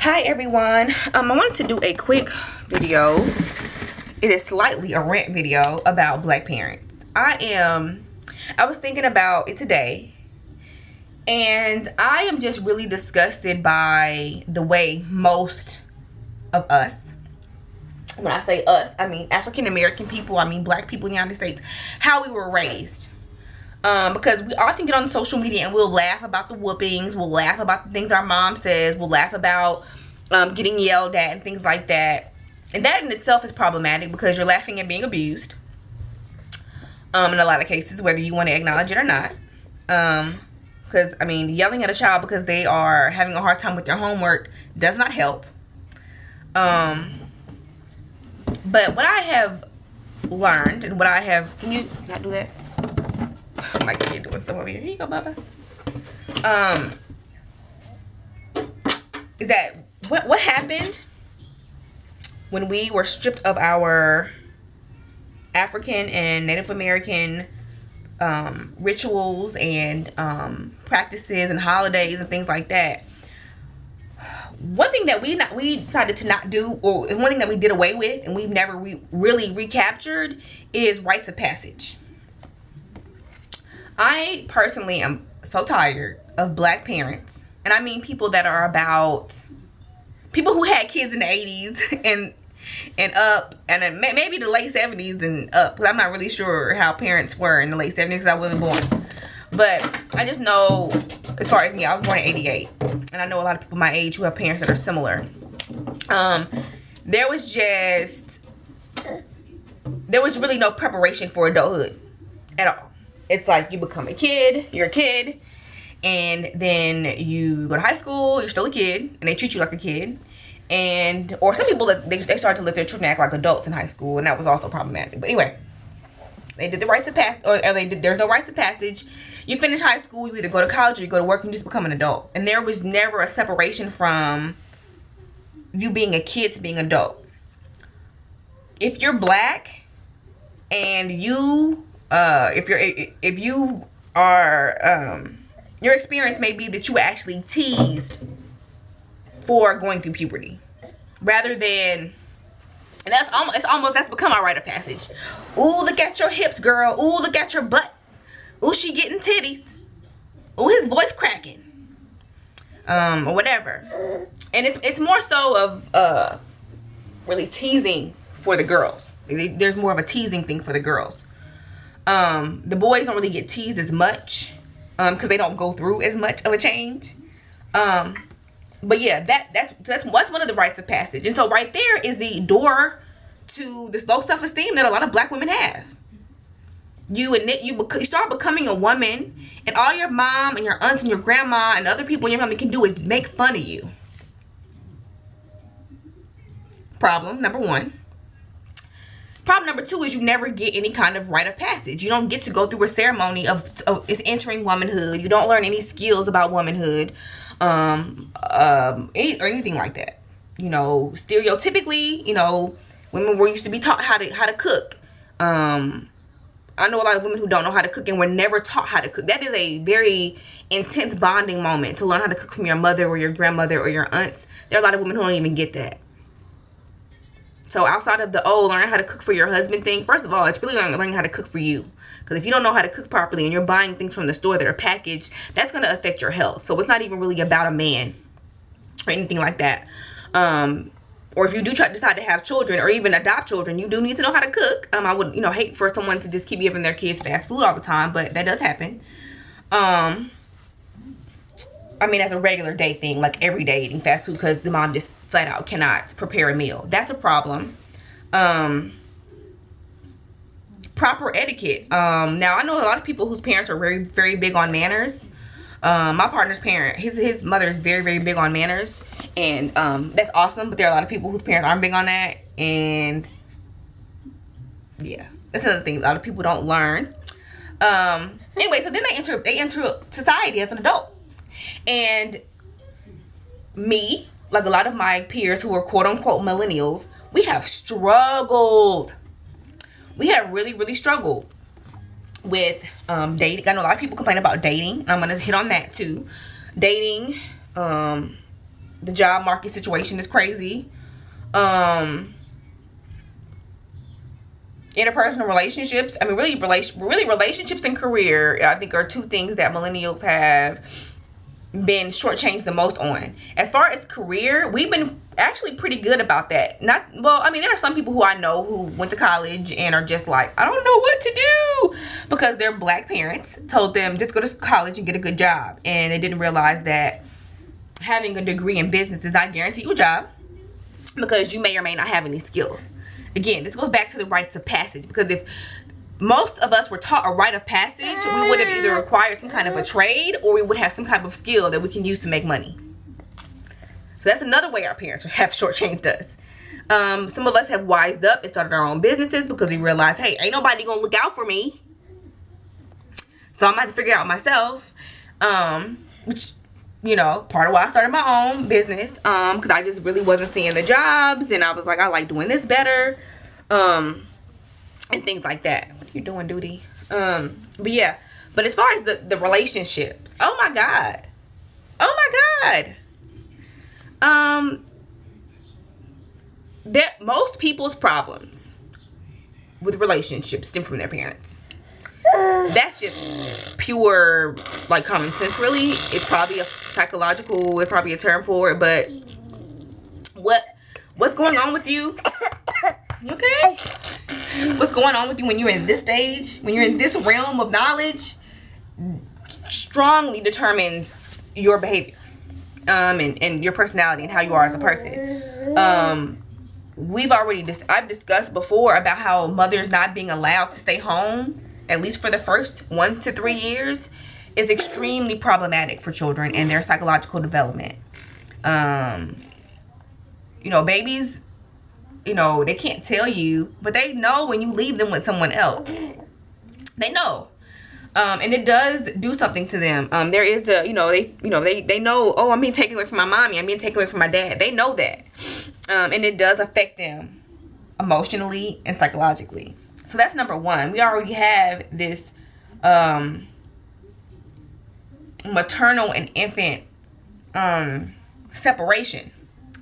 Hi everyone. I wanted to do a quick video. It is slightly a rant video about black parents. I was thinking about it today, and I am just really disgusted by the way most of us, when I say us, I mean African American people, I mean black people in the United States, how we were raised. Because we often get on social media and we'll laugh about the whoopings, we'll laugh about the things our mom says, we'll laugh about getting yelled at and things like that. And that in itself is problematic because you're laughing at being abused. In a lot of cases, whether you want to acknowledge it or not. Because, I mean, yelling at a child because they are having a hard time with their homework does not help. But what I have learned and what I have... Can you not do that? My kid doing stuff over here. Here you go, Bubba. Is that what happened when we were stripped of our African and Native American rituals and practices and holidays and things like that? One thing that we decided to not do, or one thing that we did away with and we've never really recaptured, is rites of passage. I personally am so tired of black parents, and I mean people that are about people who had kids in the 80s and up, and maybe the late 70s and up, because I'm not really sure how parents were in the late 70s because I wasn't born. But I just know, as far as me, I was born in 88, and I know a lot of people my age who have parents that are similar. There was really no preparation for adulthood at all. It's like you become a kid, you're a kid, and then you go to high school, you're still a kid, and they treat you like a kid. Or some people, they start to let their children act like adults in high school, and that was also problematic. But anyway, they did the rites of passage, there's no rites of passage. You finish high school, you either go to college or you go to work, and you just become an adult. And there was never a separation from you being a kid to being an adult. If you're black and you... if you are, your experience may be that you were actually teased for going through puberty, rather than, and that's become our rite of passage. Ooh, look at your hips, girl. Ooh, look at your butt. Ooh, she getting titties. Ooh, his voice cracking. Or whatever. And it's more so of really teasing for the girls. There's more of a teasing thing for the girls. The boys don't really get teased as much because they don't go through as much of a change. But yeah, that's one of the rites of passage. And so right there is the door to this low self-esteem that a lot of black women have. You start becoming a woman, and all your mom and your aunts and your grandma and other people in your family can do is make fun of you. Problem number one. Problem number two is you never get any kind of rite of passage. You don't get to go through a ceremony of entering womanhood. You don't learn any skills about womanhood, or anything like that. You know, stereotypically, women were used to be taught how to cook. I know a lot of women who don't know how to cook and were never taught how to cook. That is a very intense bonding moment, to learn how to cook from your mother or your grandmother or your aunts. There are a lot of women who don't even get that. So outside of the, learning how to cook for your husband thing, first of all, it's really learning how to cook for you. Because if you don't know how to cook properly and you're buying things from the store that are packaged, that's going to affect your health. So it's not even really about a man or anything like that. Or if you do decide to have children or even adopt children, you do need to know how to cook. I would, hate for someone to just keep giving their kids fast food all the time, but that does happen. I mean, as a regular day thing, like every day eating fast food because the mom just flat out cannot prepare a meal. That's a problem. Proper etiquette. Now, I know a lot of people whose parents are very, very big on manners. My partner's parent, his mother is very, very big on manners. And that's awesome. But there are a lot of people whose parents aren't big on that. And yeah, that's another thing a lot of people don't learn. Anyway, so then they enter society as an adult. And me, like a lot of my peers who are quote unquote millennials, we have struggled. We have really, really struggled with dating. I know a lot of people complain about dating. I'm going to hit on that too. Dating, The job market situation is crazy. Interpersonal relationships, I mean, really relationships and career, I think, are two things that millennials have been shortchanged the most on. As far as career, we've been actually pretty good about that. There are some people who I know who went to college and are just like, I don't know what to do, because their black parents told them just go to college and get a good job, and they didn't realize that having a degree in business does not guarantee you a job, because you may or may not have any skills. Again, this goes back to the rites of passage, because if most of us were taught a rite of passage, we would have either acquired some kind of a trade, or we would have some kind of skill that we can use to make money. So that's another way our parents have shortchanged us. Some of us have wised up and started our own businesses because we realized, hey, ain't nobody gonna look out for me, so I'm gonna have to figure it out myself. Which, part of why I started my own business, because I just really wasn't seeing the jobs, and I was like, I like doing this better, and things like that. What are you doing, Duty? But as far as the relationships, oh my god, that most people's problems with relationships stem from their parents. That's just pure, like, common sense, really. It's probably a term for it, but what's going on with you? Okay? What's going on with you when you're in this stage, when you're in this realm of knowledge, strongly determines your behavior, and your personality and how you are as a person. I've discussed before about how mothers not being allowed to stay home, at least for the first 1 to 3 years, is extremely problematic for children and their psychological development. Babies, they can't tell you, but they know when you leave them with someone else. They know. And it does do something to them. There is they know, oh, I'm being taken away from my mommy, I'm being taken away from my dad. They know that. And it does affect them emotionally and psychologically. So that's number one. We already have this maternal and infant separation.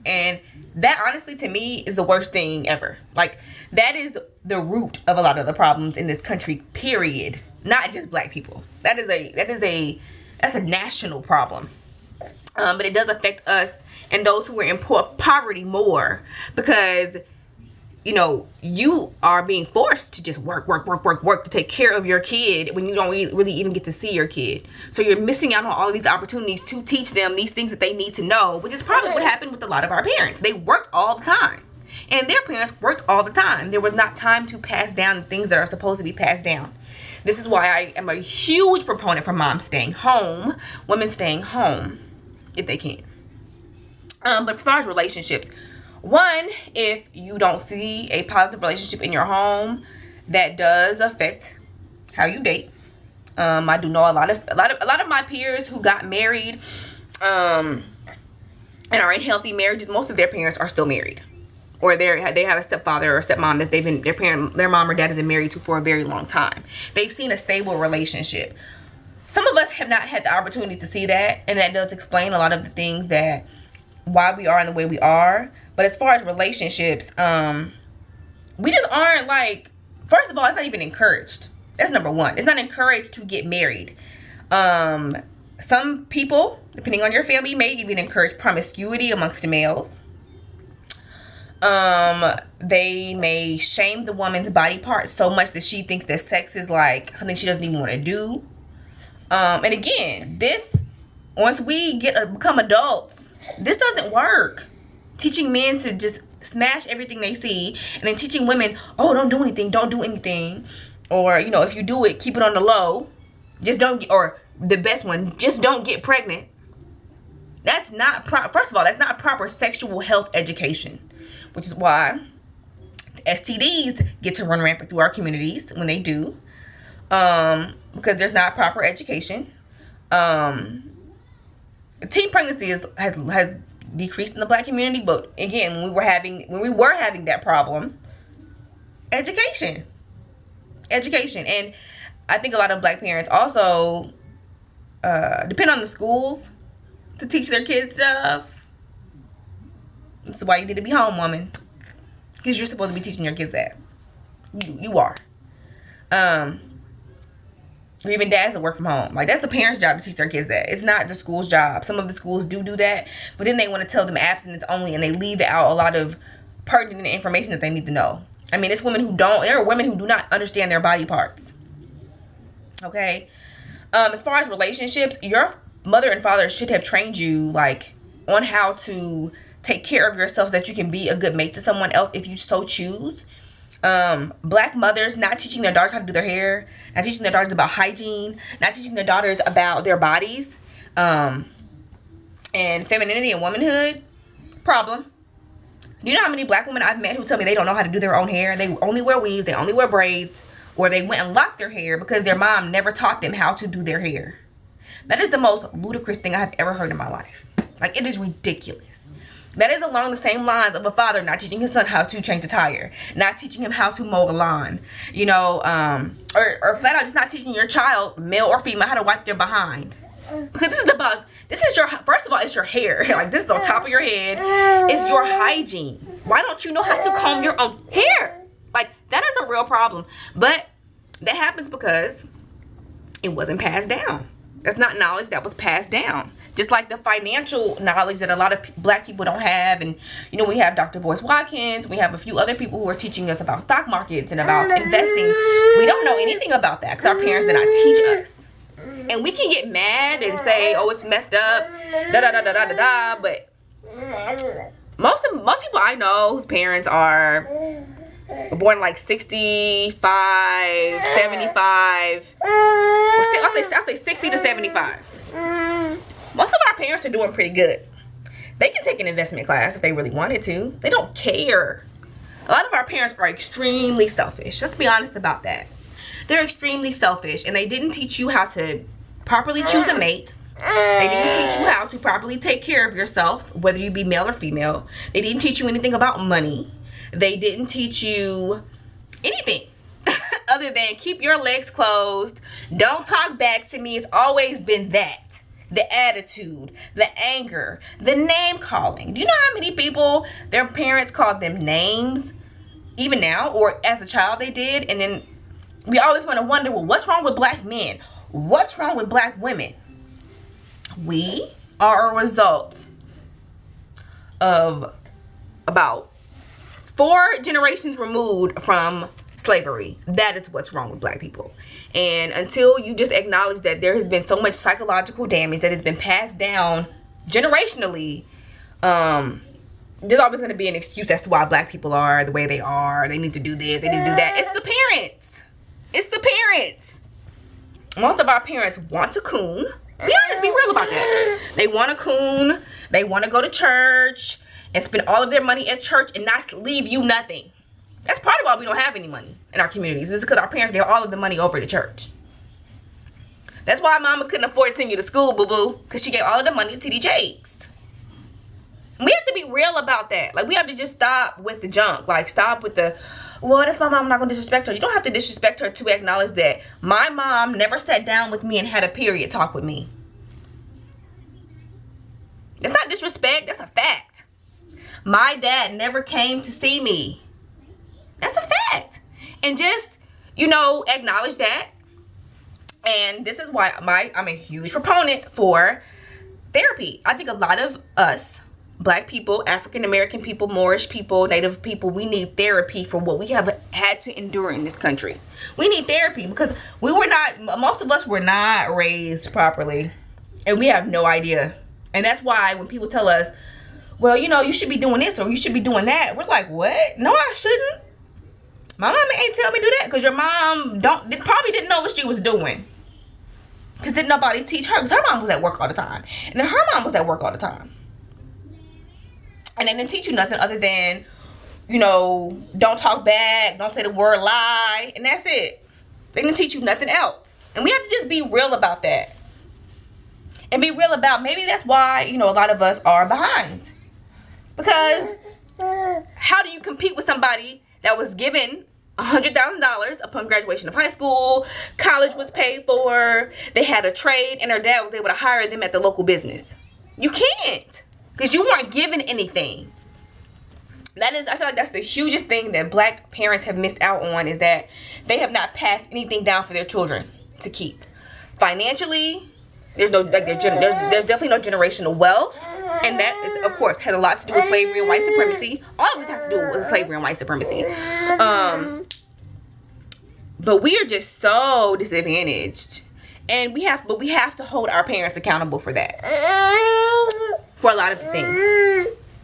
And that, honestly, to me, is the worst thing ever. Like, that is the root of a lot of the problems in this country, period. Not just black people. That's a national problem. But it does affect us and those who are in poverty more, because you are being forced to just work to take care of your kid when you don't really even get to see your kid. So you're missing out on all of these opportunities to teach them these things that they need to know, which is probably what happened with a lot of our parents. They worked all the time, and their parents worked all the time. There was not time to pass down the things that are supposed to be passed down. This is why I am a huge proponent for moms staying home, women staying home if they can. But as far as relationships, one, if you don't see a positive relationship in your home, that does affect how you date. I do know a lot of my peers who got married, and are in healthy marriages. Most of their parents are still married, or they have a stepfather or stepmom that their mom or dad has been married to for a very long time. They've seen a stable relationship. Some of us have not had the opportunity to see that, and that does explain a lot of the things that why we are in the way we are. But as far as relationships, we just aren't, like, first of all, it's not even encouraged. That's number one. It's not encouraged to get married. Some people, depending on your family, may even encourage promiscuity amongst the males. They may shame the woman's body parts so much that she thinks that sex is like something she doesn't even want to do. And again, once we become adults, this doesn't work. Teaching men to just smash everything they see, and then teaching women, oh, don't do anything. Or, if you do it, keep it on the low. Or the best one, just don't get pregnant. That's not first of all, that's not proper sexual health education, which is why STDs get to run rampant through our communities when they do, because there's not proper education. Teen pregnancy has decreased in the black community, but again, when we were having that problem, education, and I think a lot of black parents also depend on the schools to teach their kids stuff. This is why you need to be home, woman. Because you're supposed to be teaching your kids that. You are. Or even dads that work from home. Like, that's the parents' job to teach their kids that. It's not the school's job. Some of the schools do that, but then they want to tell them abstinence only, and they leave out a lot of pertinent information that they need to know. I mean, it's women who don't. There are women who do not understand their body parts. Okay? As far as relationships, your mother and father should have trained you, like, on how to take care of yourself so that you can be a good mate to someone else if you so choose. Black mothers not teaching their daughters how to do their hair, not teaching their daughters about hygiene, not teaching their daughters about their bodies, and femininity and womanhood, problem. Do you know how many black women I've met who tell me they don't know how to do their own hair? They only wear weaves, they only wear braids, or they went and locked their hair because their mom never taught them how to do their hair. That is the most ludicrous thing I have ever heard in my life. Like, it is ridiculous. That is along the same lines of a father not teaching his son how to change a tire, not teaching him how to mow a lawn, you know, or flat out just not teaching your child, male or female, how to wipe their behind. Because this is your, first of all, it's your hair. Like, this is on top of your head. It's your hygiene. Why don't you know how to comb your own hair? Like, that is a real problem. But that happens because it wasn't passed down. That's not knowledge that was passed down. Just like the financial knowledge that a lot of black people don't have. And, you know, we have Dr. Boyce Watkins. We have a few other people who are teaching us about stock markets and about investing. We don't know anything about that because our parents did not teach us. And we can get mad and say, oh, it's messed up, da-da-da-da-da-da-da. But most people I know whose parents are born like 65, 75. I'll say 60 to 75. Most of our parents are doing pretty good. They can take an investment class if they really wanted to. They don't care. A lot of our parents are extremely selfish. Let's be honest about that. They're extremely selfish, and they didn't teach you how to properly choose a mate. They didn't teach you how to properly take care of yourself, whether you be male or female. They didn't teach you anything about money. They didn't teach you anything other than keep your legs closed. Don't talk back to me. It's always been that. The attitude, the anger, the name calling. Do you know how many people their parents called them names even now, or as a child they did? And then we always want to wonder, well, what's wrong with black men? What's wrong with black women? We are a result of about 4 generations removed from slavery. That is what's wrong with black people. And until you just acknowledge that there has been so much psychological damage that has been passed down generationally, there's always going to be an excuse as to why black people are the way they are. They need to do this, they need to do that. It's the parents. It's the parents. Most of our parents want to coon. Be honest, be real about that. They want to coon. They want to go to church and spend all of their money at church and not leave you nothing. That's part of why we don't have any money in our communities. It's because our parents gave all of the money over to church. That's why mama couldn't afford to send you to school, boo-boo. Because she gave all of the money to TD Jakes. We have to be real about that. Like, we have to just stop with the junk. Like, stop with the, well, that's my mom, I'm not going to disrespect her. You don't have to disrespect her to acknowledge that my mom never sat down with me and had a period talk with me. That's not disrespect. That's a fact. My dad never came to see me. That's a fact. And just, you know, acknowledge that. And this is why I'm a huge proponent for therapy. I think a lot of us, black people, African American people, Moorish people, Native people, we need therapy for what we have had to endure in this country. We need therapy because most of us were not raised properly. And we have no idea. And that's why when people tell us, well, you know, you should be doing this or you should be doing that, we're like, what? No, I shouldn't. My mama ain't tell me to do that because your mom probably didn't know what she was doing. Because didn't nobody teach her. Because her mom was at work all the time. And then her mom was at work all the time. And they didn't teach you nothing other than, you know, don't talk back, don't say the word lie, and that's it. They didn't teach you nothing else. And we have to just be real about that. And be real about, maybe that's why, you know, a lot of us are behind. Because how do you compete with somebody that was given $100,000 upon graduation of high school, college was paid for, they had a trade, and her dad was able to hire them at the local business? You can't, because you weren't given anything. That is, I feel like that's the hugest thing that black parents have missed out on, is that they have not passed anything down for their children to keep. Financially, there's no, like, there's definitely no generational wealth. And that, is, of course, has a lot to do with slavery and white supremacy. All of this has to do with slavery and white supremacy. But we are just so disadvantaged. And we have to hold our parents accountable for that. For a lot of things.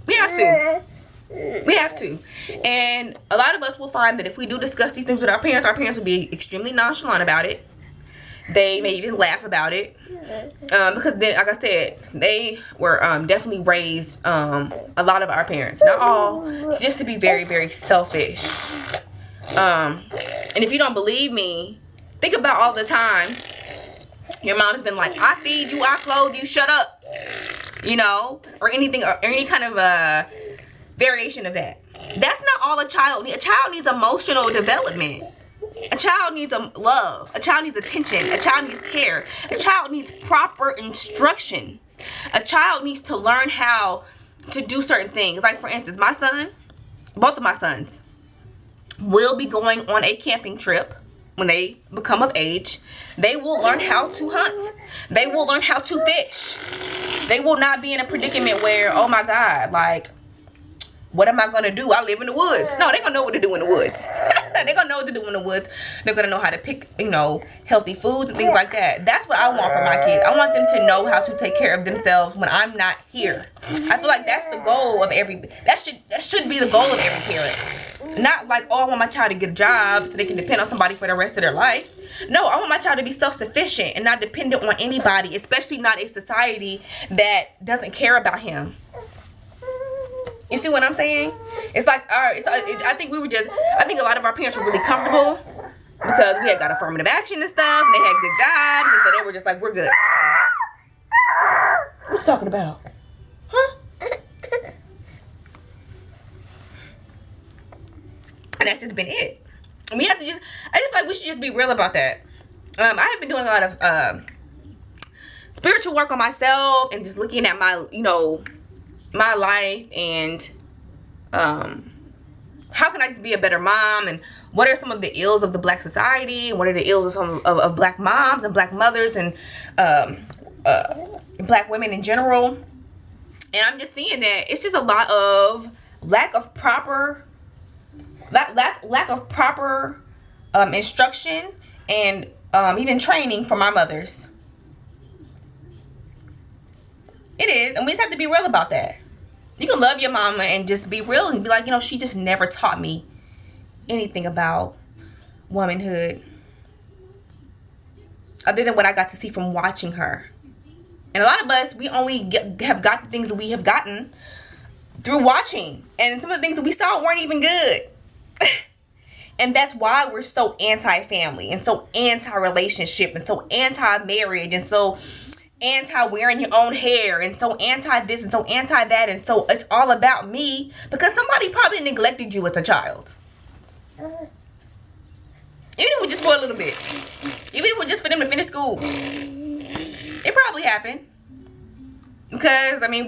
We have to. And a lot of us will find that if we do discuss these things with our parents will be extremely nonchalant about it. They may even laugh about it. Because then, like I said, they were definitely raised, a lot of our parents, not all, just to be very, very selfish. And if you don't believe me, think about all the times your mom has been like, I feed you, I clothe you, shut up. You know, or anything, or any kind of variation of that. That's not all a child needs. A child needs emotional development. A child needs love. A child needs attention. A child needs care. A child needs proper instruction. A child needs to learn how to do certain things. Like, for instance, my son, both of my sons, will be going on a camping trip. When they become of age, they will learn how to hunt. They will learn how to fish. They will not be in a predicament where, oh my God, like, what am I going to do? I live in the woods. No, they're going to know what to do in the woods. They're going to know what to do in the woods. They're going to know how to pick, you know, healthy foods and things like that. That's what I want for my kids. I want them to know how to take care of themselves when I'm not here. I feel like that's the goal of that should be the goal of every parent. Not like, oh, I want my child to get a job so they can depend on somebody for the rest of their life. No, I want my child to be self-sufficient and not dependent on anybody, especially not a society that doesn't care about him. You see what I'm saying? It's like, I think a lot of our parents were really comfortable because we had got affirmative action and stuff, and they had good jobs, and so they were just like, we're good. What you talking about? Huh? And that's just been it. And we have to I just feel like we should just be real about that. I have been doing a lot of spiritual work on myself and just looking at my, you know, my life and how can I just be a better mom, and what are some of the ills of the black society, and what are the ills of some of black moms and black mothers and black women in general. And I'm just seeing that it's just a lot of lack of proper instruction and even training from our mothers. It is, and we just have to be real about that. You can love your mama and just be real and be like, you know, she just never taught me anything about womanhood other than what I got to see from watching her. And a lot of us, we only have got the things that we have gotten through watching, and some of the things that we saw weren't even good. And that's why we're so anti-family and so anti-relationship and so anti-marriage and so anti-wearing your own hair and so anti-this and so anti-that, and so it's all about me because somebody probably neglected you as a child. Even if it was just for a little bit. Even if it was just for them to finish school. It probably happened. Because, I mean,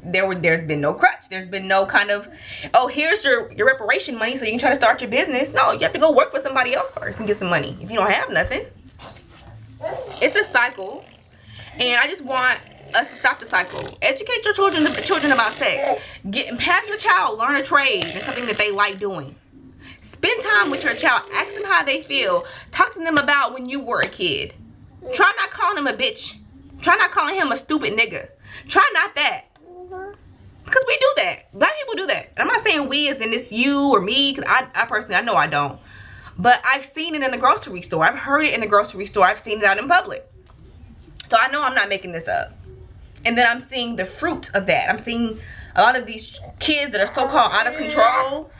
there's been no crutch. There's been no kind of, oh, here's your reparation money so you can try to start your business. No, you have to go work for somebody else first and get some money if you don't have nothing. It's a cycle. And I just want us to stop the cycle. Educate your children about sex. Have your child learn a trade and something that they like doing. Spend time with your child. Ask them how they feel. Talk to them about when you were a kid. Try not calling him a bitch. Try not calling him a stupid nigga. Try not that. Because we do that. Black people do that. I'm not saying we as in this you or me, because I personally, I know I don't. But I've seen it in the grocery store. I've heard it in the grocery store. I've seen it out in public. So I know I'm not making this up. And then I'm seeing the fruit of that. I'm seeing a lot of these kids that are so-called out of control,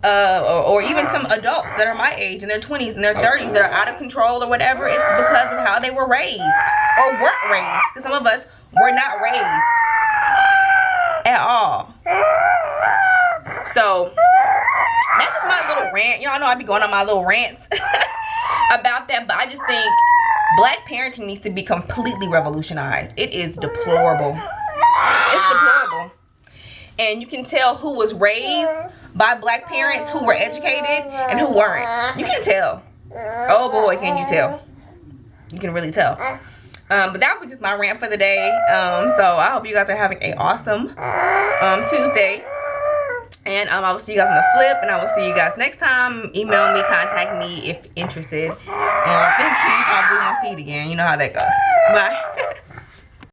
or even some adults that are my age in their 20s and their 30s that are out of control or whatever. It's because of how they were raised or weren't raised. Because some of us were not raised at all. So that's just my little rant. You know, I know I be going on my little rants about that, but I just think black parenting needs to be completely revolutionized. It is deplorable. It's deplorable. And you can tell who was raised by black parents, who were educated, and who weren't. You can tell. Oh boy, can you tell. You can really tell. But that was just my rant for the day. So I hope you guys are having an awesome Tuesday. And I will see you guys on the flip, and I will see you guys next time. Email me, contact me if interested. And thank you. I'll do my feed again. You know how that goes. Bye.